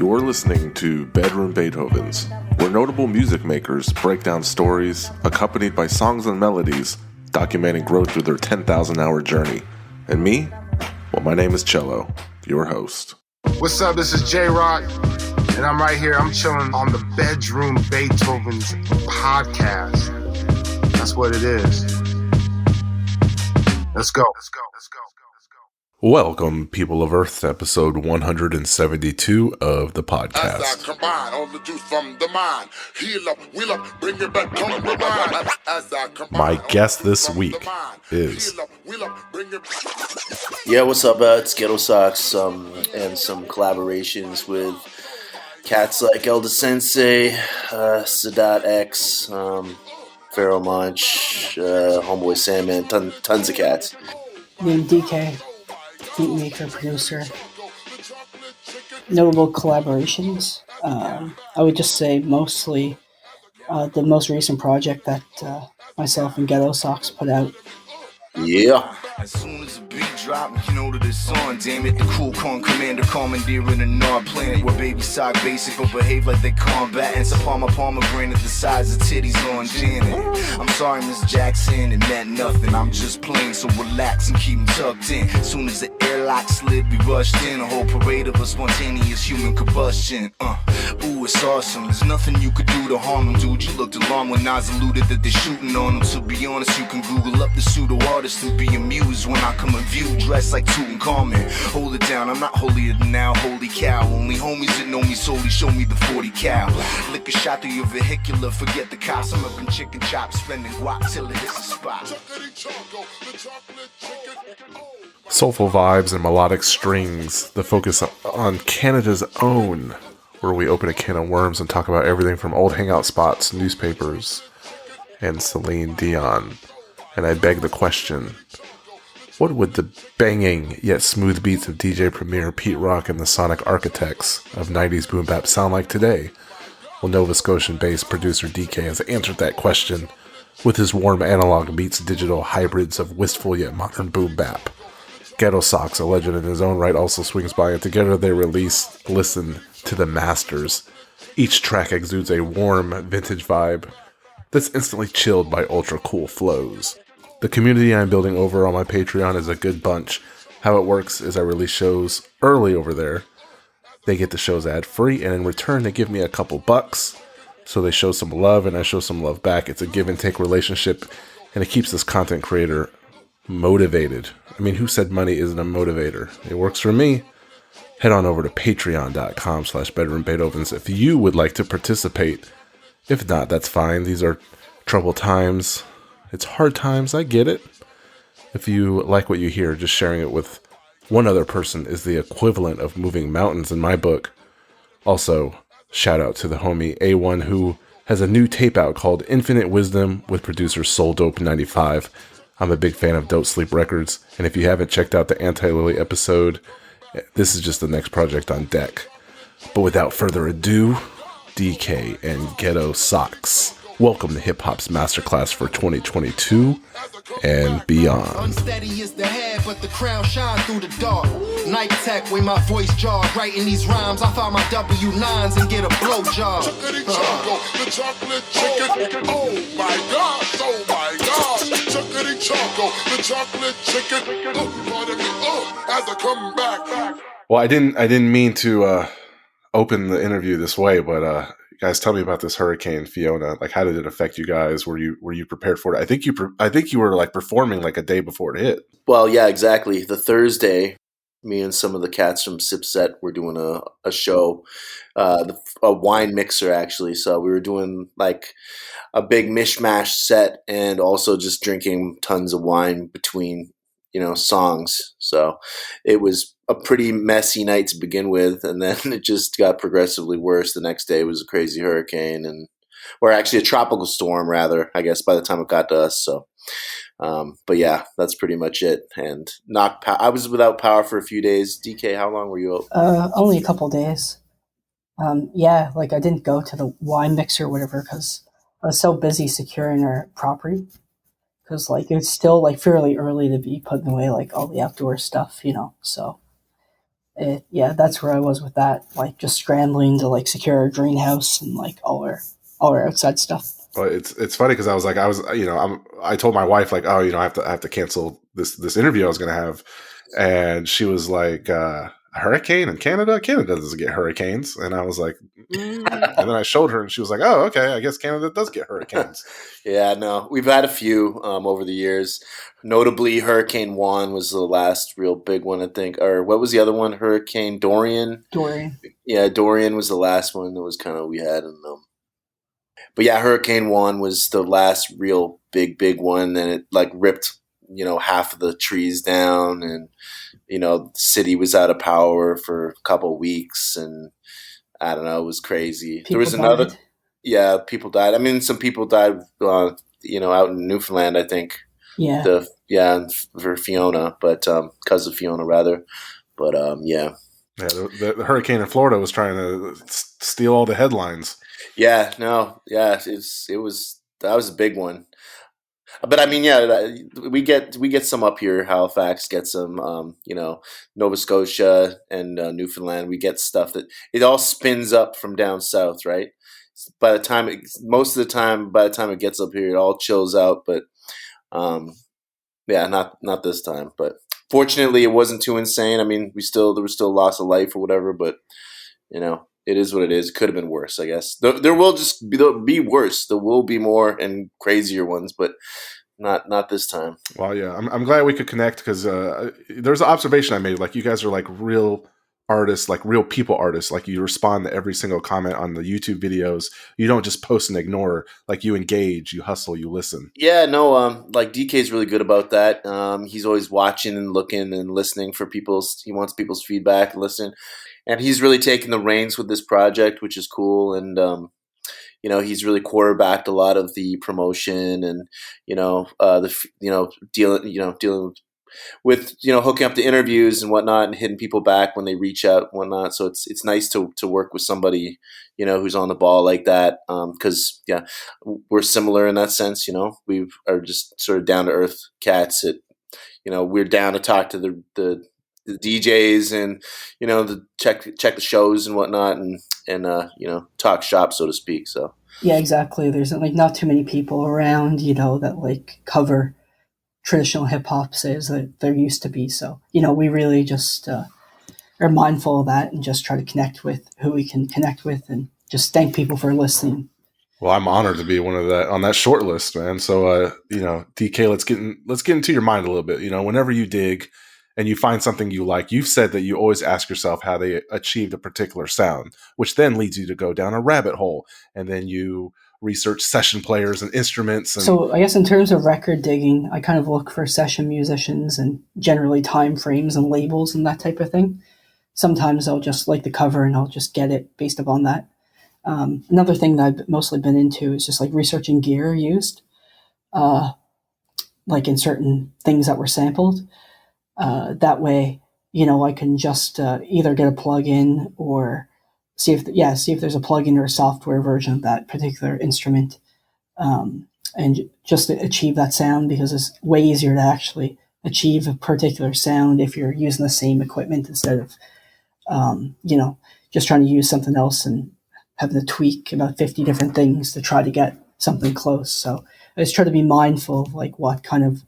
You're listening to Bedroom Beethovens, where notable music makers break down stories accompanied by songs and melodies documenting growth through their 10,000-hour journey. And me? Well, my name is Cello, your host. What's up? This is J-Rock, and I'm right here. I'm chilling on the Bedroom Beethovens podcast. That's what it is. Let's go. Welcome, people of Earth, to episode 172 of the podcast. As I combine all the juice from the mind, heal up, wheel up, bring it back on the mind. As I combine My guest this week is... Yeah, what's up? It's Ghettosocks, and some collaborations with cats like Elder Sensei, Sadat X, Pharaoh Munch, Homeboy Sandman, tons of cats. Named DK, beat maker, producer. Notable collaborations. I would just say mostly the most recent project that myself and Ghettosocks put out. Yeah. As soon as the beat drop, you know that it's on. Damn it, the cool con commander, commandeering a Nord planet where baby sock basic but behave like they combatants. A pomegranate the size of titties on Janet. I'm sorry, Miss Jackson, it meant nothing. I'm just playing, so relax and keep them tucked in. Soon as the airlock slid, we rushed in. A whole parade of a spontaneous human combustion. Ooh, it's awesome. There's nothing you could do to harm them, dude. You looked alarmed when Nas alluded that they're shooting on them. To be honest, you can Google up the pseudo artist and be amused when I come and view, dressed like Tutankhamun. Hold it down, I'm not holier than now, holy cow. Only homies that know me solely show me the 40 cal. Lick a shot through your vehicular, forget the cops. I'm up in chicken chops, spending guap till it hits the spot. Soulful vibes and melodic strings, the focus on Canada's own, where we open a can of worms and talk about everything from old hangout spots, newspapers, and Celine Dion. And I beg the question, what would the banging yet smooth beats of DJ Premier, Pete Rock, and the sonic architects of 90s boom-bap sound like today? Well, Nova Scotian-based producer DK has answered that question with his warm analog meets digital hybrids of wistful yet modern boom-bap. Ghettosocks, a legend in his own right, also swings by, and together they release Listen to the Masters. Each track exudes a warm, vintage vibe that's instantly chilled by ultra-cool flows. The community I'm building over on my Patreon is a good bunch. How it works is I release shows early over there. They get the shows ad-free, and in return they give me a couple bucks. So they show some love, and I show some love back. It's a give-and-take relationship, and it keeps this content creator motivated. I mean, who said money isn't a motivator? It works for me. Head on over to patreon.com/bedroombeethovens if you would like to participate. If not, that's fine. These are troubled times. It's hard times. I get it. If you like what you hear, just sharing it with one other person is the equivalent of moving mountains in my book. Also, shout out to the homie A1 who has a new tape out called Infinite Wisdom with producer Soul Dope 95. I'm a big fan of Don't Sleep Records, and if you haven't checked out the Anti-Lily episode, this is just the next project on deck. But without further ado, DK and Ghettosocks. Welcome to Hip Hop's Masterclass for 2022 and beyond. Unsteady is the head, but the crown shines through the dark. Night tech, way my voice jarred. Writing these rhymes, I find my W9s and get a blowjob. The chocolate chicken. Oh my gosh, Chuckity choco, the chocolate chicken. Pardon me, as I come back. Well, I didn't mean to open the interview this way, but guys, tell me about this Hurricane Fiona. Like, how did it affect you guys? Were you prepared for it? I think you were like performing like a day before it hit. Well, yeah, exactly. The Thursday, me and some of the cats from Sipset were doing a show, a wine mixer actually. So we were doing like a big mishmash set and also just drinking tons of wine between, songs. So it was a pretty messy night to begin with, and then it just got progressively worse. The next day was a crazy hurricane, or actually a tropical storm, rather, I guess, by the time it got to us. So, but yeah, that's pretty much it. And I was without power for a few days. DK, how long were you out? Only a couple days. I didn't go to the wine mixer or whatever because I was so busy securing our property. Because it's still fairly early to be putting away all the outdoor stuff, So Yeah, that's where I was with that. Like just scrambling to like secure our greenhouse and like all our outside stuff. Well, it's funny because I told my wife like, oh, I have to cancel this interview I was going to have, and she was like, a hurricane in Canada? Canada doesn't get hurricanes, and I was like, and then I showed her, and she was like, oh, okay, I guess Canada does get hurricanes. Yeah, no, we've had a few over the years. Notably, Hurricane Juan was the last real big one, I think. Or what was the other one? Hurricane Dorian. Dorian. Yeah, Dorian was the last one that was kind of we had. And but yeah, Hurricane Juan was the last real big one, and it like ripped half of the trees down, and the city was out of power for a couple of weeks, and I don't know, it was crazy. There was another. Died. Yeah, people died. I mean, some people died, out in Newfoundland, I think. Yeah. For Fiona, but because of Fiona, rather. But yeah. Yeah, the hurricane in Florida was trying to steal all the headlines. Yeah, no, yeah, that was a big one. But I mean, yeah, we get some up here. Halifax gets some, Nova Scotia and Newfoundland. We get stuff that it all spins up from down south, right? Most of the time, by the time it gets up here, it all chills out. But yeah, not this time. But fortunately, it wasn't too insane. I mean, there was still loss of life or whatever. But it is what it is. It could have been worse, I guess. There will be worse. There will be more and crazier ones, but not this time. Well, yeah, I'm glad we could connect because there's an observation I made. Like, you guys are like real artists, like real people artists. Like, you respond to every single comment on the YouTube videos. You don't just post and ignore. Like, you engage, you hustle, you listen. Yeah, no, like DK's really good about that. He's always watching and looking and listening for he wants people's feedback and listening. And he's really taken the reins with this project, which is cool. And, he's really quarterbacked a lot of the promotion and, dealing with hooking up the interviews and whatnot and hitting people back when they reach out and whatnot. So it's nice to work with somebody, who's on the ball like that. Cause yeah, we're similar in that sense. We are just sort of down to earth cats that, we're down to talk to the DJs and, check the shows and whatnot and talk shop, so to speak. So. Yeah, exactly. There's like not too many people around, that like cover traditional hip hop as that there used to be. So, we really just are mindful of that and just try to connect with who we can connect with and just thank people for listening. Well, I'm honored to be one of that on that short list, man. So, DK, let's get into your mind a little bit. Whenever you dig and you find something you like, you've said that you always ask yourself how they achieved a particular sound, which then leads you to go down a rabbit hole. And then you research session players and instruments. So I guess in terms of record digging, I kind of look for session musicians and generally time frames and labels and that type of thing. Sometimes I'll just like the cover and I'll just get it based upon that. Another thing that I've mostly been into is just like researching gear used, like in certain things that were sampled. That way, I can just either get a plugin or see if there's a plugin or a software version of that particular instrument, and just to achieve that sound, because it's way easier to actually achieve a particular sound if you're using the same equipment instead of, just trying to use something else and having to tweak about 50 different things to try to get something close. So I just try to be mindful of like what kind of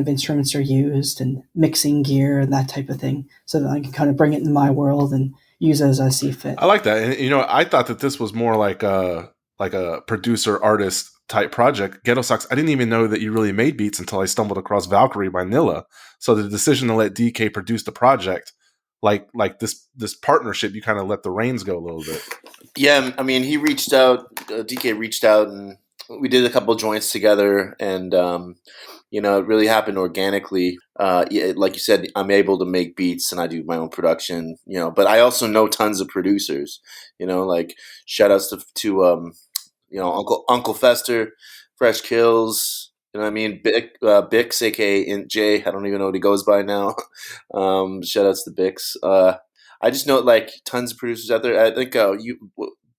instruments are used and mixing gear and that type of thing, so that I can kind of bring it into my world and use it as I see fit. I like that. And, I thought that this was more like a producer artist type project. Ghettosocks, I didn't even know that you really made beats until I stumbled across Valkyrie by Nilla. So the decision to let DK produce the project, like this partnership, you kind of let the reins go a little bit. Yeah, I mean, he reached out, DK reached out, and we did a couple of joints together, and it really happened organically. Like you said, I'm able to make beats and I do my own production, but I also know tons of producers, like shout outs to Uncle Fester, Fresh Kills, what I mean? Bix, aka Jay, I don't even know what he goes by now. Shout outs to Bix. I just know like tons of producers out there. I think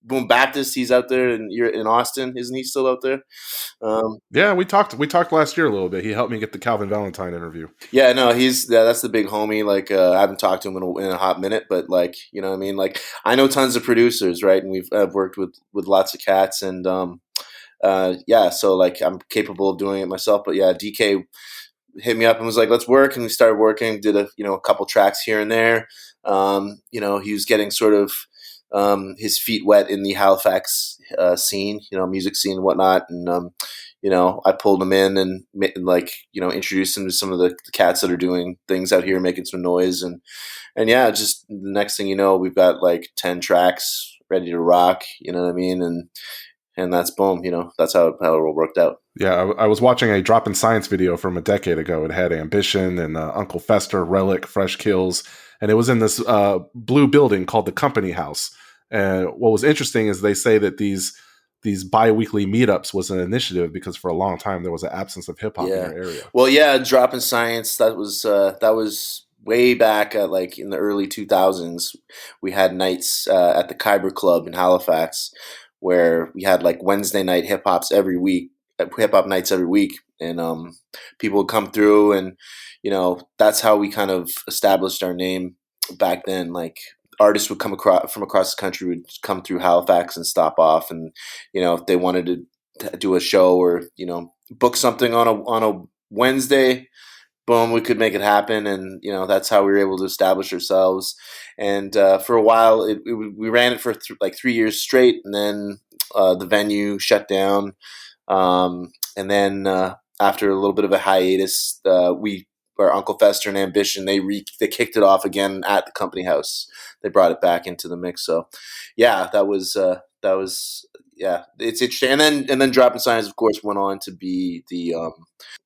Boom Baptist. He's out there, and you're in Austin, isn't he still out there? Yeah, we talked last year a little bit. He helped me get the Calvin Valentine interview. Yeah, no, that's the big homie. Like, I haven't talked to him in a hot minute, but like, you know what I mean? Like, I know tons of producers, right? And I've worked with lots of cats, and yeah, so like I'm capable of doing it myself. But yeah, DK hit me up and was like, let's work. And we started working, did a couple tracks here and there. He was getting sort of his feet wet in the Halifax scene, music scene and whatnot. And, I pulled him in and introduced him to some of the cats that are doing things out here, making some noise. And yeah, just the next thing you know, we've got like 10 tracks ready to rock, you know what I mean? And that's boom, that's how it all worked out. Yeah, I was watching a Drop in Science video from a decade ago. It had Ambition and Uncle Fester, Relic, Fresh Kills, and it was in this blue building called the Company House. And what was interesting is they say that these bi-weekly meetups was an initiative because for a long time there was an absence of hip hop in their area. Well, yeah, Drop in Science, that was way back at like in the early 2000s. We had nights at the Khyber Club in Halifax, where we had like Wednesday night hip hop nights every week, and people would come through, and that's how we kind of established our name back then. Like artists would come from across the country, would come through Halifax and stop off, and if they wanted to do a show or book something on a Wednesday, boom, we could make it happen. And that's how we were able to establish ourselves. And for a while we ran it for like 3 years straight, and then the venue shut down, and then after a little bit of a hiatus, our Uncle Fester and Ambition, they kicked it off again at the Company House. They brought it back into the mix. So yeah, that was yeah, it's interesting. And then Drop in Science, of course, went on to be the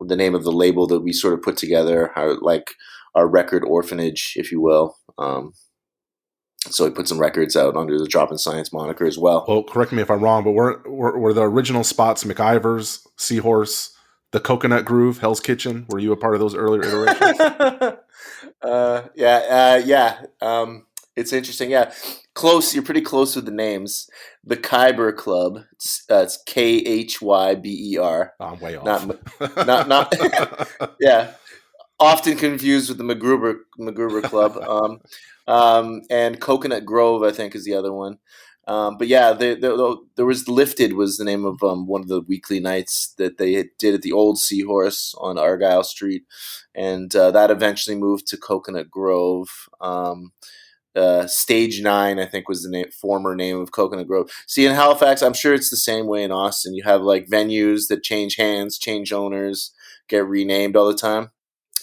name of the label that we sort of put together, our record orphanage, if you will. So we put some records out under the Drop in Science moniker as well. Well, correct me if I'm wrong, but were the original spots McIver's, Seahorse, the Coconut Groove, Hell's Kitchen? Were you a part of those earlier iterations? Yeah. It's interesting. Yeah, close. You're pretty close with the names. The Khyber Club. It's Khyber. I'm way off. Not. Yeah, often confused with the MacGruber Club. And Coconut Grove, I think, is the other one. But yeah, there was Lifted was the name of one of the weekly nights that they did at the old Seahorse on Argyle Street, and that eventually moved to Coconut Grove. Stage 9, I think, was the former name of Coconut Grove. See, in Halifax, I'm sure it's the same way in Austin. You have like venues that change hands, change owners, get renamed all the time.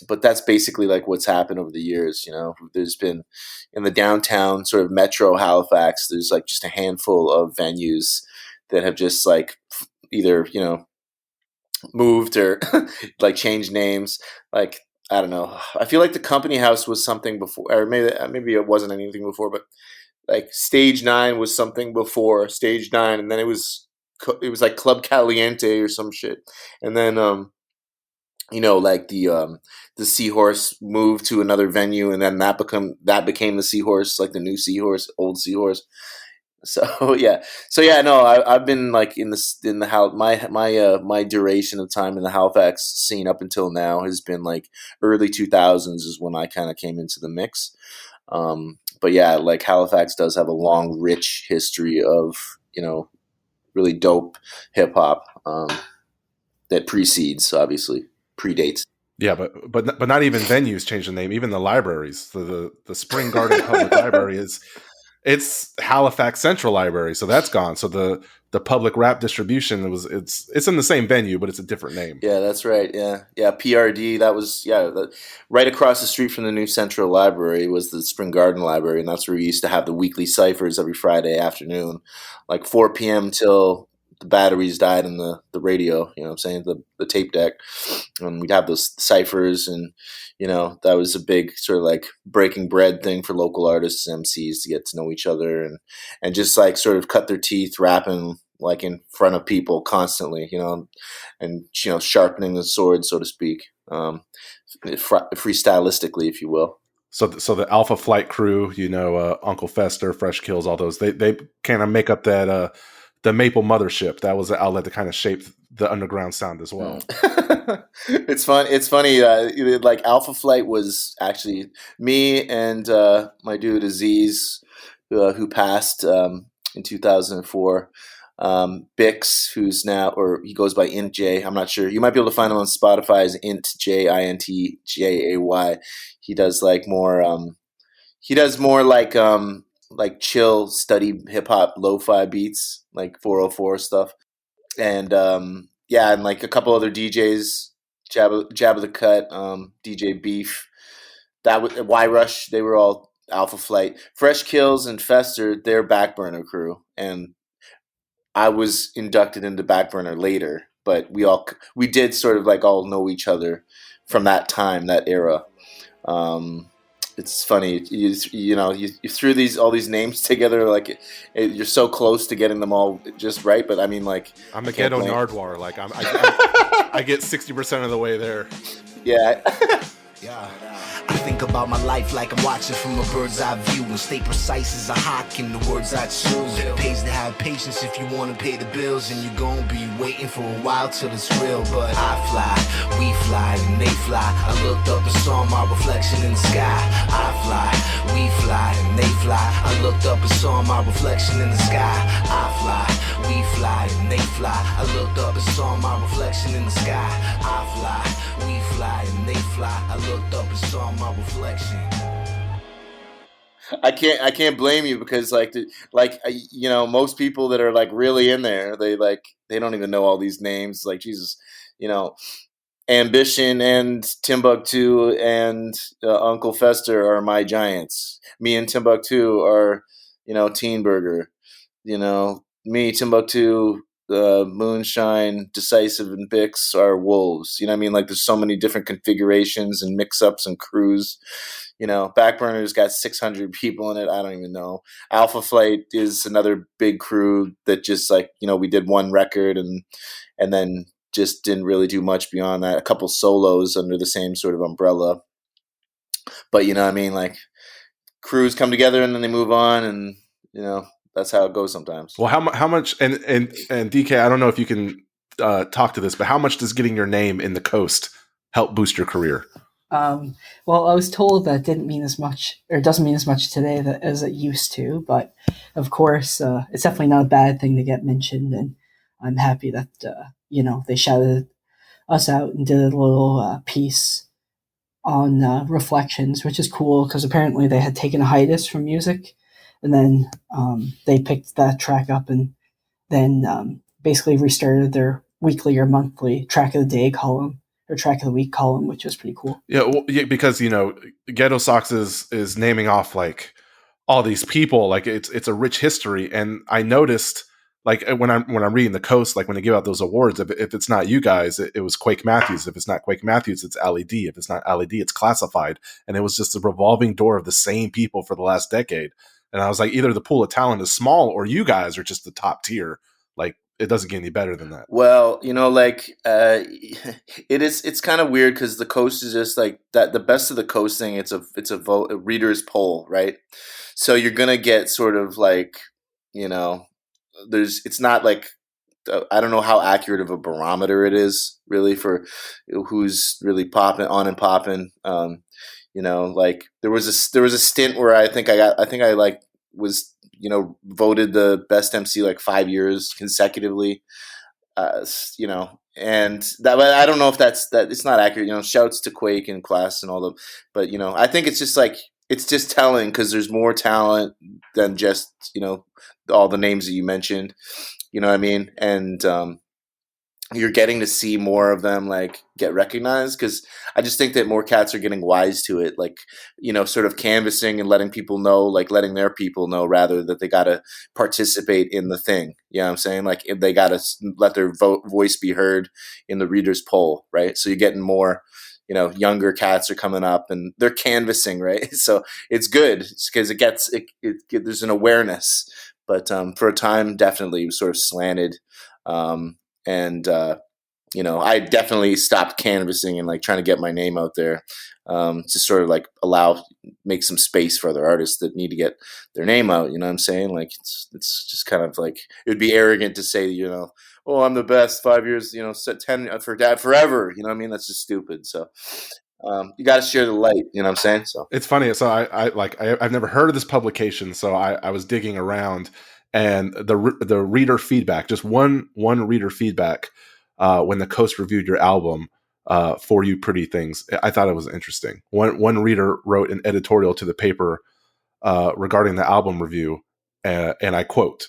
But that's basically like what's happened over the years. There's been in the downtown sort of metro Halifax, there's like just a handful of venues that have just like either, moved or like changed names. Like, I don't know. I feel like the Company House was something before, or maybe it wasn't anything before, but like Stage 9 was something before Stage 9. And then it was like Club Caliente or some shit. And then, like the Seahorse moved to another venue, and then that became the Seahorse, like the new Seahorse, old Seahorse. So yeah, no, I've been like my duration of time in the Halifax scene up until now has been like early 2000s is when I kind of came into the mix. But yeah, like Halifax does have a long, rich history of really dope hip hop that predates. Yeah, but not even venues change the name. Even the libraries, the Spring Garden Public Library it's Halifax Central Library, so that's gone. So the public rap distribution it's in the same venue, but it's a different name. Yeah, that's right. Yeah, PRD. That was right across the street from the new Central Library was the Spring Garden Library, and that's where we used to have the weekly ciphers every Friday afternoon, like 4 p.m. till the batteries died in the radio, you know what I'm saying, the tape deck. And we'd have those ciphers, and that was a big sort of like breaking bread thing for local artists, MCs, to get to know each other and just like sort of cut their teeth rapping like in front of people constantly, and sharpening the sword, so to speak, freestylistically, if you will. So the Alpha Flight crew, Uncle Fester, Fresh Kills, all those, they kind of make up that the Maple Mothership. That was the outlet that kind of shaped the underground sound as well. It's fun. It's funny. Like Alpha Flight was actually me and my dude Aziz, who passed in 2004. Bix, who's now, or he goes by Int J. I'm not sure. You might be able to find him on Spotify as Int J INTJAY. He does like more. He does more like chill, study hip hop, lo-fi beats, like 404 stuff, and yeah, and like a couple other DJs, Jab of the Cut, DJ Beef, that was Y Rush. They were all Alpha Flight. Fresh Kills and Fester, they're Backburner crew, and I was inducted into Backburner later, but we did sort of like all know each other from that time, that era. It's funny, you threw all these names together, like you're so close to getting them all just right. But I mean, like, I'm a ghetto Nardwar. Like I get 60% of the way there. Yeah. Yeah. I think about my life like I'm watching from a bird's eye view, and stay precise as a hawk in the words I choose. It pays to have patience if you want to pay the bills, and you're gonna be waiting for a while till it's real. But I fly, we fly, and they fly. I looked up and saw my reflection in the sky. I fly, we fly, and they fly. I looked up and saw my reflection in the sky. I fly, we fly, and they fly. I looked up and saw my reflection in the sky. I fly, we fly, and they fly. I looked up and saw my reflection. I can't blame you, because most people that are like really in there, they don't even know all these names. Like, Jesus, Ambition and Timbuktu and Uncle Fester are my giants. Me and Timbuktu are Teen Burger. Me, Timbuktu, Moonshine, Decisive, and Bix are wolves. You know what I mean? Like, there's so many different configurations and mix-ups and crews. Backburner's got 600 people in it. I don't even know. Alpha Flight is another big crew that just we did one record and then just didn't really do much beyond that. A couple solos under the same sort of umbrella. But you know what I mean? Like, crews come together and then they move on, and that's how it goes sometimes. Well, how much and DK, I don't know if you can talk to this, but how much does getting your name in the Coast help boost your career? Well, I was told that didn't mean as much, or doesn't mean as much today as it used to. But of course, it's definitely not a bad thing to get mentioned, and I'm happy that they shouted us out and did a little piece on Reflections, which is cool because apparently they had taken a hiatus from music. And then they picked that track up and then basically restarted their weekly or monthly track of the day column or track of the week column, which was pretty cool. Yeah, because Ghettosocks is naming off like all these people, like it's a rich history. And I noticed, like, when I'm reading the Coast, like when they give out those awards, if it's not you guys, it was Quake Matthews. If it's not Quake Matthews, it's LED. If it's not LED, it's Classified. And it was just a revolving door of the same people for the last decade. And I was like, either the pool of talent is small or you guys are just the top tier. Like, it doesn't get any better than that. Well, it's kind of weird because the Coast is just like that. The best of the Coast thing, it's a vote, a reader's poll, right? So you're gonna get sort of like, it's not like, I don't know how accurate of a barometer it is really for who's really popping on and popping. Like there was a stint where I think I was voted the best MC like 5 years consecutively. And that, but I don't know if that it's not accurate. Shouts to Quake and Class and all them, but I think it's just like, it's just telling because there's more talent than just all the names that you mentioned. You know what I mean? And you're getting to see more of them like get recognized, because I just think that more cats are getting wise to it, like sort of canvassing and letting people know, like letting their people know rather, that they got to participate in the thing. You know what I'm saying? Like, they got to let their voice be heard in the reader's poll, right? So you're getting more younger cats are coming up and they're canvassing, right? So it's good because it gets there's an awareness. But for a time, definitely it was sort of slanted. I definitely stopped canvassing and like trying to get my name out there, to sort of like allow make some space for other artists that need to get their name out. You know what I'm saying? Like it's just kind of like it would be arrogant to say, oh, I'm the best 5 years, set 10 for dad forever. You know what I mean? That's just stupid. So you got to share the light. You know what I'm saying? So It's funny. So I've never heard of this publication. So I was digging around, and the reader feedback, just one reader feedback, when the Coast reviewed your album, For You Pretty Things, I thought it was interesting. One reader wrote an editorial to the paper regarding the album review, and I quote,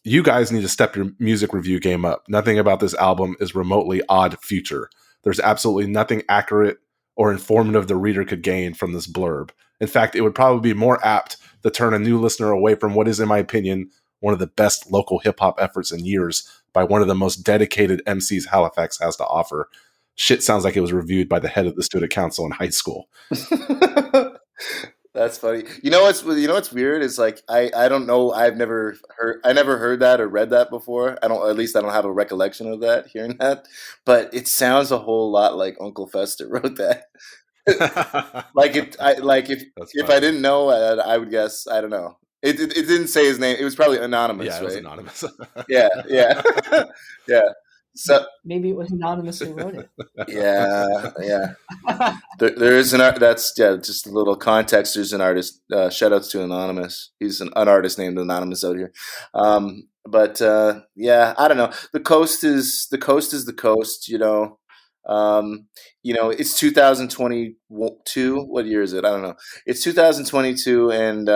"You guys need to step your music review game up. Nothing about this album is remotely odd future. There's absolutely nothing accurate or informative the reader could gain from this blurb. In fact, it would probably be more apt to turn a new listener away from what is, in my opinion, one of the best local hip-hop efforts in years by one of the most dedicated MCs Halifax has to offer. Shit sounds like it was reviewed by the head of the student council in high school." That's funny. What's weird is like I don't know. I never heard that or read that before. I don't have a recollection of that, hearing that. But it sounds a whole lot like Uncle Fester wrote that. If I didn't know, I would guess. I don't know. It didn't say his name. It was probably anonymous. Yeah, it was right? anonymous. Yeah. Yeah. So Maybe it was anonymous who wrote it. yeah. There is just a little context. There's an artist. Shout outs to Anonymous. He's an artist named Anonymous out here. But I don't know. The coast is the coast. It's 2022. What year is it? I don't know. It's 2022, and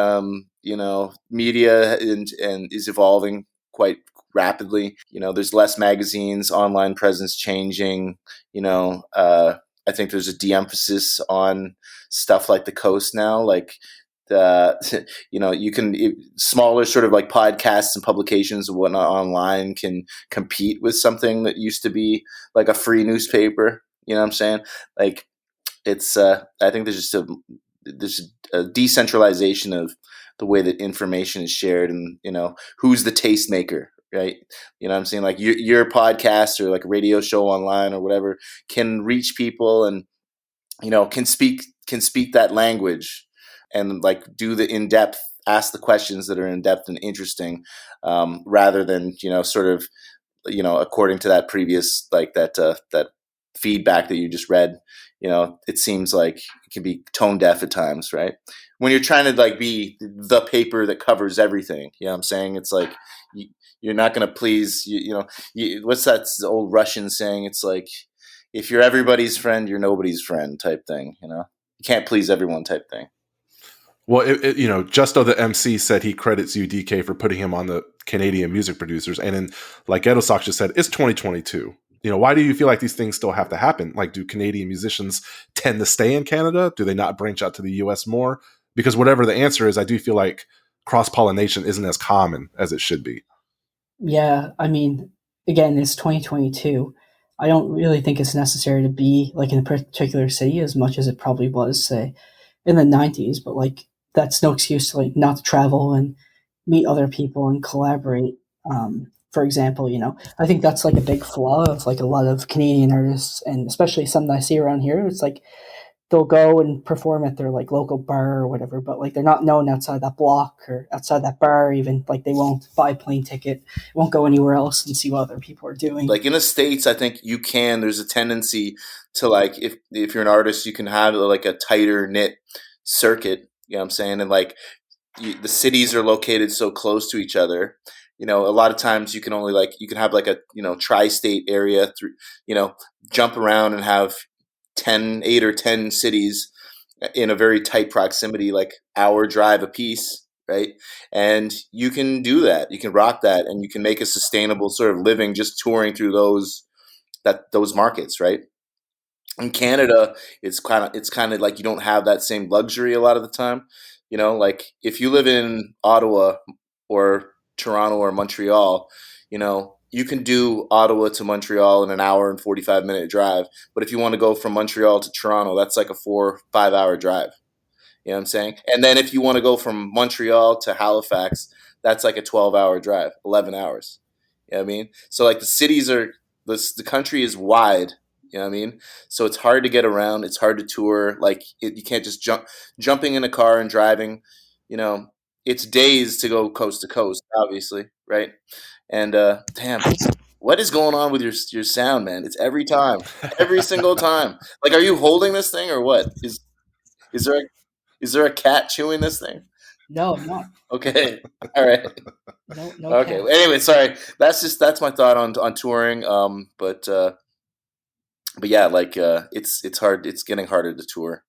media and is evolving quite rapidly. There's less magazines, online presence changing. I think there's a de-emphasis on stuff like the coast now. Like you can smaller sort of like podcasts and publications and whatnot online can compete with something that used to be like a free newspaper. You know what I'm saying? Like it's I think there's a decentralization of the way that information is shared, and who's the tastemaker, right? You know what I'm saying? Like your podcast or like a radio show online or whatever can reach people and can speak that language and like do the in-depth, ask the questions that are in-depth and interesting, rather than sort of according to that previous like that feedback that you just read. It seems like it can be tone deaf at times, right? When you're trying to like be the paper that covers everything, you know what I'm saying? It's like you're not going to please what's that old Russian saying? It's like, if you're everybody's friend, you're nobody's friend type thing. You can't please everyone type thing. Well, Justo the MC said he credits you, DK, for putting him on the Canadian music producers. And then, like Ghettosocks just said, it's 2022. Why do you feel like these things still have to happen? Like, do Canadian musicians tend to stay in Canada? Do they not branch out to the US more? Because whatever the answer is, I do feel like cross-pollination isn't as common as it should be. Yeah, I mean, again, it's 2022. I don't really think it's necessary to be like in a particular city as much as it probably was, say, in the 90s. But like, that's no excuse to like not to travel and meet other people and collaborate. For example, I think that's like a big flaw of like a lot of Canadian artists, and especially some that I see around here. It's like they'll go and perform at their like local bar or whatever, but like they're not known outside that block or outside that bar. Even like they won't buy a plane ticket, won't go anywhere else and see what other people are doing. Like in the States, I think you can. There's a tendency to like if you're an artist, you can have like a tighter knit circuit. You know what I'm saying? And like the cities are located so close to each other. A lot of times you can only you can have like a tri-state area through jump around and have 8 or 10 cities in a very tight proximity, like hour drive a piece, right? And you can do that. You can rock that, and you can make a sustainable sort of living just touring through those markets, right? In Canada, it's kind of like you don't have that same luxury a lot of the time. Like if you live in Ottawa or Toronto or Montreal, you can do Ottawa to Montreal in an hour and 45-minute drive. But if you want to go from Montreal to Toronto, that's like a 4 or 5 hour drive. You know what I'm saying? And then if you want to go from Montreal to Halifax, that's like a 12-hour drive, 11 hours. You know what I mean? So like the country is wide, You know what I mean? So it's hard to get around. It's hard to tour. Like you can't just jumping in a car and driving. You know, it's days to go coast to coast, obviously, right? And damn, what is going on with your sound, man? It's every single time. Like, are you holding this thing or what? Is there is there a cat chewing this thing? No, I'm not. Okay, all right. No Okay. cat. Anyway, sorry. That's my thought on touring. But yeah, like it's hard. It's getting harder to tour.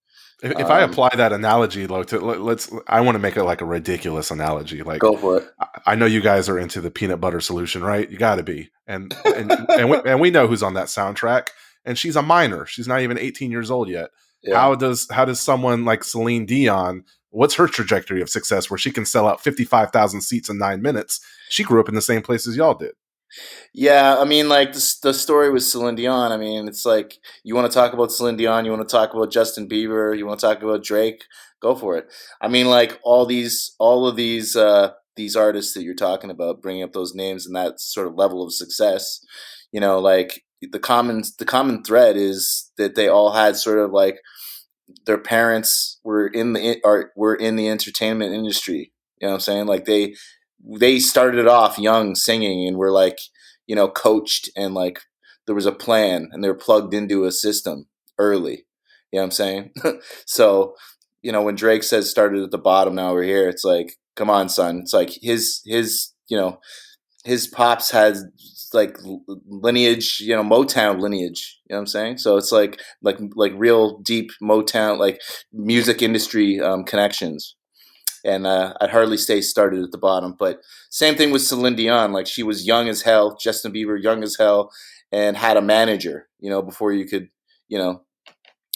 If I apply that analogy, like, I want to make it like a ridiculous analogy. Like, Go for it. I know you guys are into the peanut butter solution, right? You got to be, and we know who's on that soundtrack. And she's a minor; she's not even 18 years old yet. Yeah. How does someone like Celine Dion? What's her trajectory of success where she can sell out 55,000 seats in 9 minutes? She grew up in the same place as y'all did. Yeah, I mean, like the story with Celine Dion. I mean, it's like you want to talk about Celine Dion, you want to talk about Justin Bieber, you want to talk about Drake. Go for it. I mean, like all of these artists that you're talking about, bringing up those names and that sort of level of success. You know, like the common thread is that they all had sort of like their parents were in the entertainment industry. You know what I'm saying? Like they started off young singing and were like, you know, coached and like there was a plan and they were plugged into a system early. You know what I'm saying? So, you know, when Drake says started at the bottom, now we're here, it's like, come on, son. It's like his you know, his pops had like lineage, you know, Motown lineage. You know what I'm saying? So it's like real deep Motown, like music industry connections. And I'd hardly say started at the bottom, but same thing with Celine Dion. Like she was young as hell, Justin Bieber young as hell, and had a manager. You know, before you could, you know,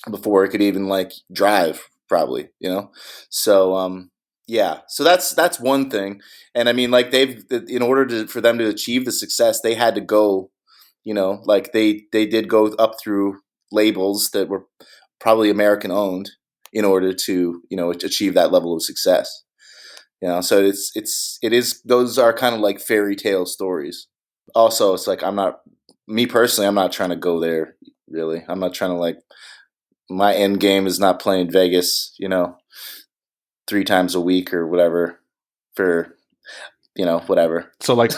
before it could even like drive, probably. You know, so yeah, so that's one thing. And I mean, like in order for them to achieve the success, they had to go, you know, like they did go up through labels that were probably American owned in order to, you know, achieve that level of success. You know, so it is those are kind of like fairy tale stories. Also, it's like I'm not trying to go there really. I'm not trying to like my end game is not playing Vegas, you know, 3 times a week or whatever for, you know, whatever. So like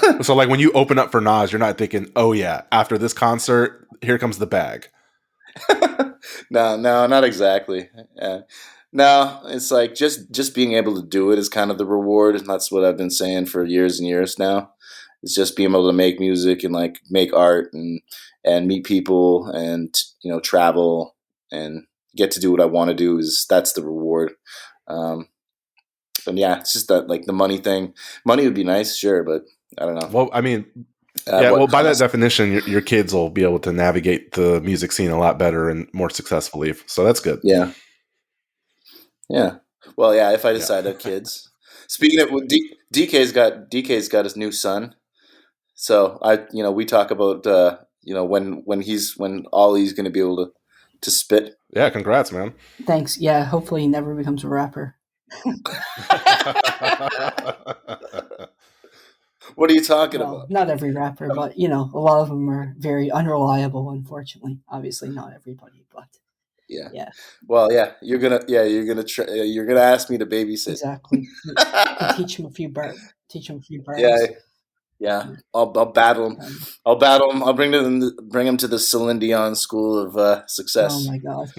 when you open up for Nas, you're not thinking, oh yeah, after this concert, here comes the bag. No, not exactly. No, it's like just being able to do it is kind of the reward, and that's what I've been saying for years and years now. It's just being able to make music and like make art and meet people and, you know, travel and get to do what I want to do that's the reward. And yeah, it's just that like the money thing. Money would be nice, sure, but I don't know. Well, I mean, yeah, well, by that definition, your kids will be able to navigate the music scene a lot better and more successfully. So that's good. Yeah. Yeah. Well, yeah, if I decide to have kids. Speaking of DK's got his new son. So we talk about you know, when Ollie's going to be able to spit. Yeah, congrats, man. Thanks. Yeah, hopefully he never becomes a rapper. What are you talking about? Not every rapper, but you know, a lot of them are very unreliable. Unfortunately, obviously, not everybody, but yeah. Well, yeah, you're gonna ask me to babysit. Exactly. You can teach him a few bars. Yeah. I'll battle him. I'll bring him to the Celine Dion school of success. Oh my god.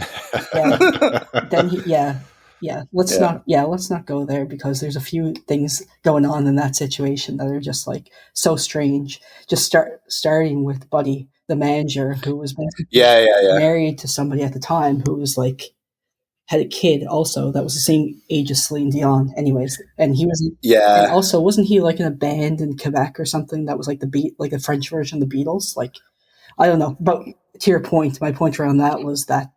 Yeah. Then let's not go there because there's a few things going on in that situation that are just like so strange. Just starting with Buddy, the manager, who was married to somebody at the time who was like had a kid also that was the same age as Celine Dion, anyways. And he was and also wasn't he like in a band in Quebec or something that was like a French version of the Beatles? Like I don't know, but to your point, my point around that was that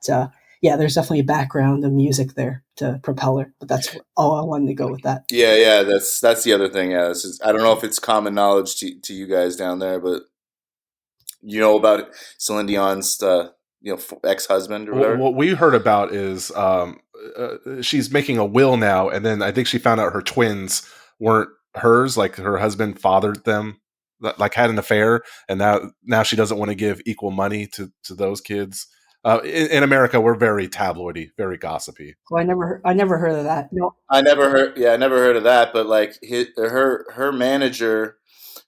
there's definitely a background of music there to propel her, but that's all I wanted to go with that. Yeah, that's the other thing. Yeah, I don't know if it's common knowledge to you guys down there, but you know about Celine Dion's ex-husband or whatever. What we heard about is she's making a will now, and then I think she found out her twins weren't hers, like her husband fathered them that like had an affair, and now she doesn't want to give equal money to those kids. In America, we're very tabloidy, very gossipy. Well, I never heard of that. No. I never heard. Yeah, I never heard of that. But like her manager,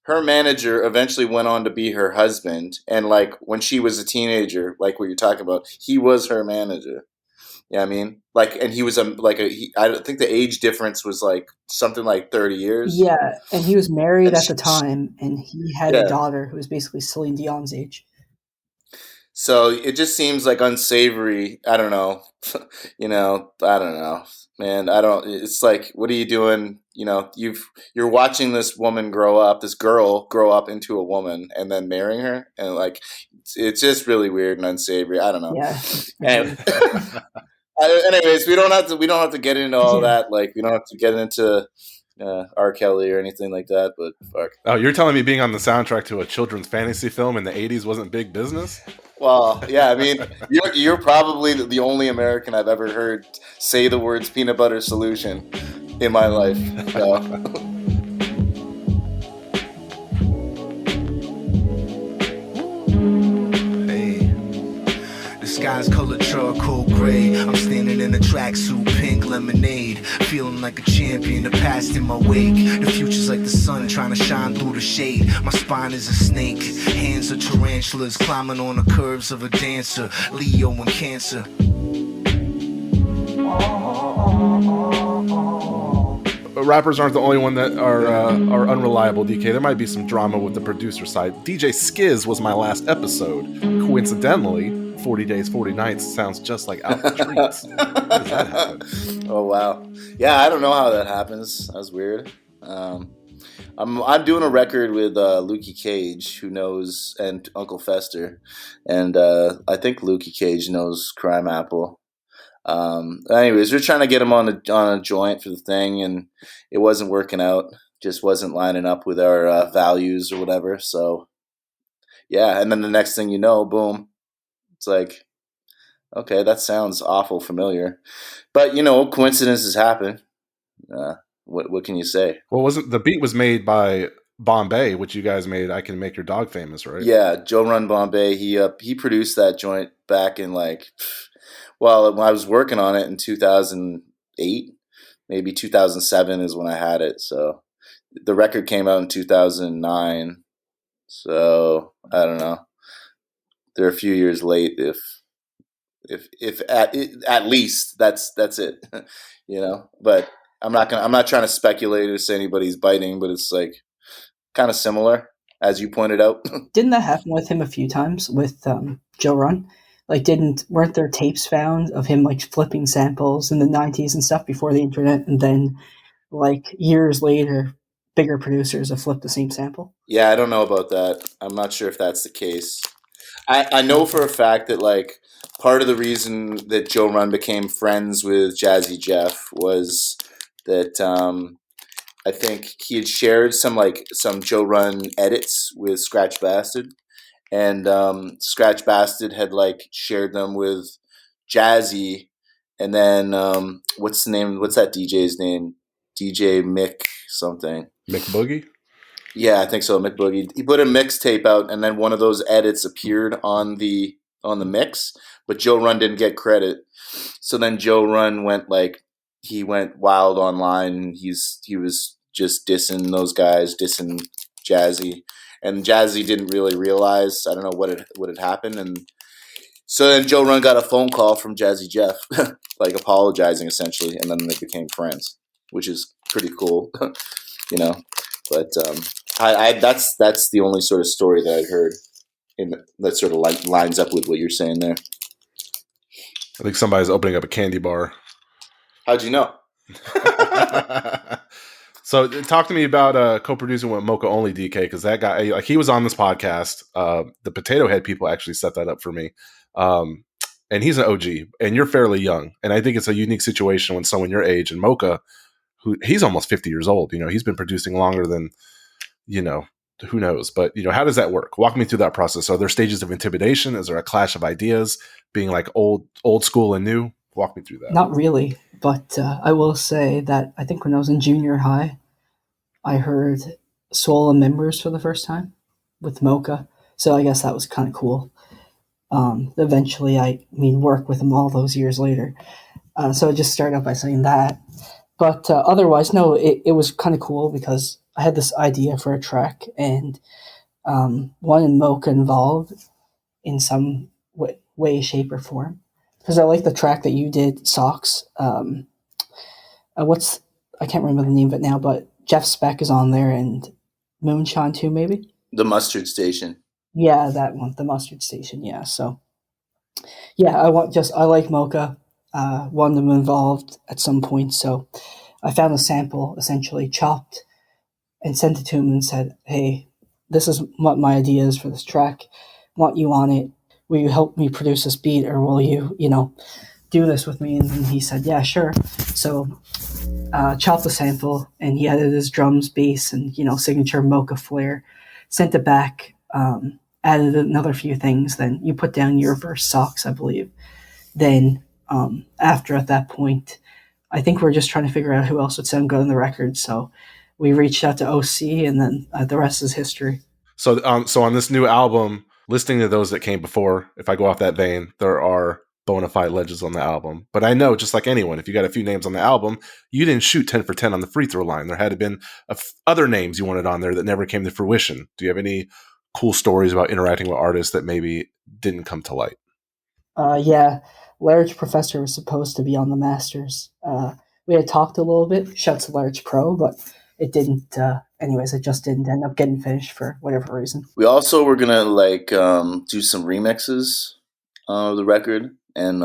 eventually went on to be her husband, and like when she was a teenager, like what you're talking about, he was her manager. Yeah, I mean, like, and he was I think the age difference was like something like 30 years. Yeah, and he was married And at the time, and he had a daughter who was basically Celine Dion's age. So it just seems like unsavory. I don't know. I don't know, man. It's like, what are you doing? You're watching this woman grow up, this girl grow up into a woman, and then marrying her, and like, it's just really weird and unsavory. I don't know. Yeah. And, anyways, we don't have to get into all that. Like, we don't have to get into R. Kelly or anything like that. But fuck. Oh, you're telling me being on the soundtrack to a children's fantasy film in the '80s wasn't big business? Well, yeah, I mean, you're probably the only American I've ever heard say the words peanut butter solution in my life. So. Sky's colored charcoal gray. I'm standing in a tracksuit, pink lemonade. Feeling like a champion, the past in my wake. The future's like the sun trying to shine through the shade. My spine is a snake, hands are tarantulas climbing on the curves of a dancer. Leo and Cancer. But rappers aren't the only one that are unreliable, DK. There might be some drama with the producer side. DJ Skiz was my last episode. Coincidentally, 40 Days, 40 Nights sounds just like Out the Treats. How does that happen? Oh, wow. Yeah, I don't know how that happens. That was weird. I'm doing a record with Lukey Cage, who knows, and Uncle Fester. And I think Lukey Cage knows Crime Apple. Anyways, we're trying to get him on a joint for the thing, and it wasn't working out. Just wasn't lining up with our values or whatever. So, yeah, and then the next thing you know, boom. It's like, okay, that sounds awful familiar. But, coincidences happen. What can you say? Well, the beat was made by Bombay, which you guys made I Can Make Your Dog Famous, right? Yeah, Joe Run Bombay. He produced that joint back in when I was working on it in 2008. Maybe 2007 is when I had it. So the record came out in 2009. So I don't know. They're a few years late, if at least that's it, But I'm not trying to speculate or say anybody's biting, but it's like kind of similar, as you pointed out. Didn't that happen with him a few times with Joe Run? Like, weren't there tapes found of him like flipping samples in the 90s and stuff before the internet, and then like years later, bigger producers have flipped the same sample? Yeah, I don't know about that. I'm not sure if that's the case. I know for a fact that like part of the reason that Joe Run became friends with Jazzy Jeff was that I think he had shared some Joe Run edits with Scratch Bastard, and Scratch Bastard had like shared them with Jazzy, and then what's that DJ's name? DJ Mick something. Mick Boogie? Yeah, I think so. Mick Boogie. He put a mixtape out, and then one of those edits appeared on the mix, but Joe Run didn't get credit. So then Joe Run went wild online. He was just dissing those guys, dissing Jazzy, and Jazzy didn't really realize. I don't know what had happened, and so then Joe Run got a phone call from Jazzy Jeff, like apologizing essentially, and then they became friends, which is pretty cool, But that's the only sort of story that I'd heard, that sort of lines up with what you're saying there. I think somebody's opening up a candy bar. How'd you know? So talk to me about co-producing with Mocha Only, DK, because that guy, like, he was on this podcast. The Potato Head people actually set that up for me. And he's an OG, and you're fairly young. And I think it's a unique situation when someone your age, and Mocha, he's almost 50 years old. He's been producing longer than, who knows? But, how does that work? Walk me through that process. Are there stages of intimidation? Is there a clash of ideas, being like old school and new? Walk me through that. Not really, but I will say that I think when I was in junior high, I heard solo members for the first time with Mocha. So I guess that was kind of cool. Eventually, work with him all those years later. So I just started out by saying that. But otherwise, no, it was kind of cool because I had this idea for a track and wanted Mocha involved in some way, shape, or form. Because I like the track that you did, Socks. I can't remember the name of it now, but Jeff Speck is on there and Moonshine too, maybe? The Mustard Station. Yeah, that one, the Mustard Station, yeah. So, yeah, I like Mocha. Wanted them involved at some point, so I found a sample, essentially chopped, and sent it to him and said, hey, this is what my idea is for this track. Want you on it. Will you help me produce this beat, or will you, do this with me? And he said, yeah, sure. So chopped the sample, and he added his drums, bass, and, signature Mocha flair. Sent it back, added another few things. Then you put down your verse, Socks, I believe. Then after, at that point, I think we're just trying to figure out who else would sound good on the record. So we reached out to OC, and then the rest is history. So on this new album, listening to those that came before, if I go off that vein, there are bona fide legends on the album. But I know, just like anyone, if you got a few names on the album, you didn't shoot 10 for 10 on the free throw line. There had to been other names you wanted on there that never came to fruition. Do you have any cool stories about interacting with artists that maybe didn't come to light? Yeah, Large Professor was supposed to be on the Masters. We had talked a little bit, shouts to Large Pro, but it didn't, it just didn't end up getting finished for whatever reason. We also were going to do some remixes of the record. And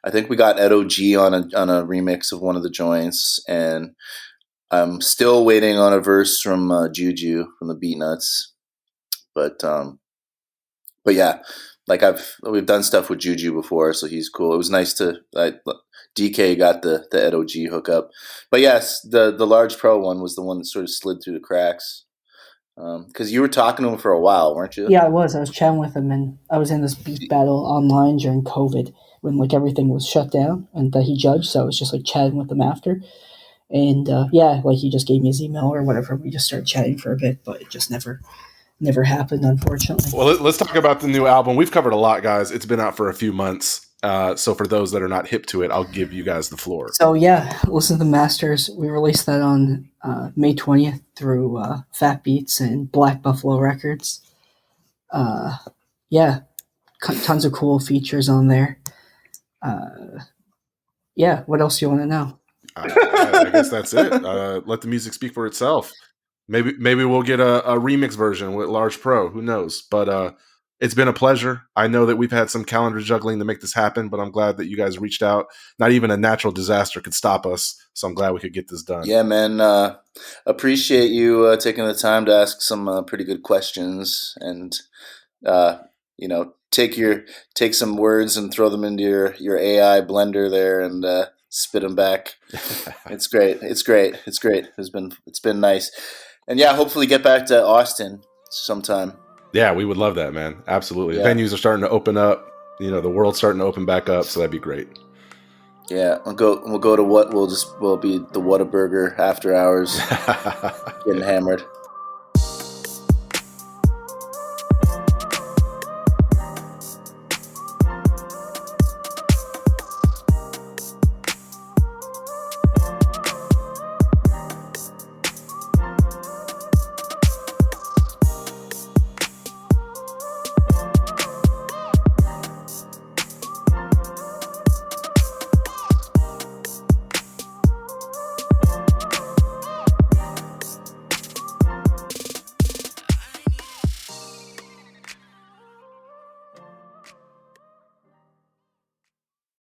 I think we got Edo G on a remix of one of the joints. And I'm still waiting on a verse from Juju from the Beatnuts. But yeah, we've done stuff with Juju before, so he's cool. It was nice to DK got the Edo G hookup. But yes, the Large Pro one was the one that sort of slid through the cracks. Because you were talking to him for a while, weren't you? Yeah, I was. I was chatting with him, and I was in this beat battle online during COVID when everything was shut down and that he judged. So I was just chatting with him after. And he just gave me his email or whatever. We just started chatting for a bit, but it just never happened, unfortunately. Well, let's talk about the new album. We've covered a lot, guys. It's been out for a few months. So for those that are not hip to it, I'll give you guys the floor. So yeah, listen to the Masters. We released that on May 20th through Fat Beats and Black Buffalo Records. Tons of cool features on there. What else do you want to know? I guess that's it. Let the music speak for itself. Maybe we'll get a remix version with Large Pro. Who knows? But it's been a pleasure. I know that we've had some calendar juggling to make this happen, but I'm glad that you guys reached out. Not even a natural disaster could stop us, so I'm glad we could get this done. Yeah, man. Appreciate you taking the time to ask some pretty good questions, and take some words and throw them into your AI blender there and spit them back. It's great. It's been nice. And yeah, hopefully get back to Austin sometime. Yeah, we would love that, man. Absolutely. Yeah. Venues are starting to open up. The world's starting to open back up, so that'd be great. Yeah, we'll go to we'll be the Whataburger after hours, getting hammered.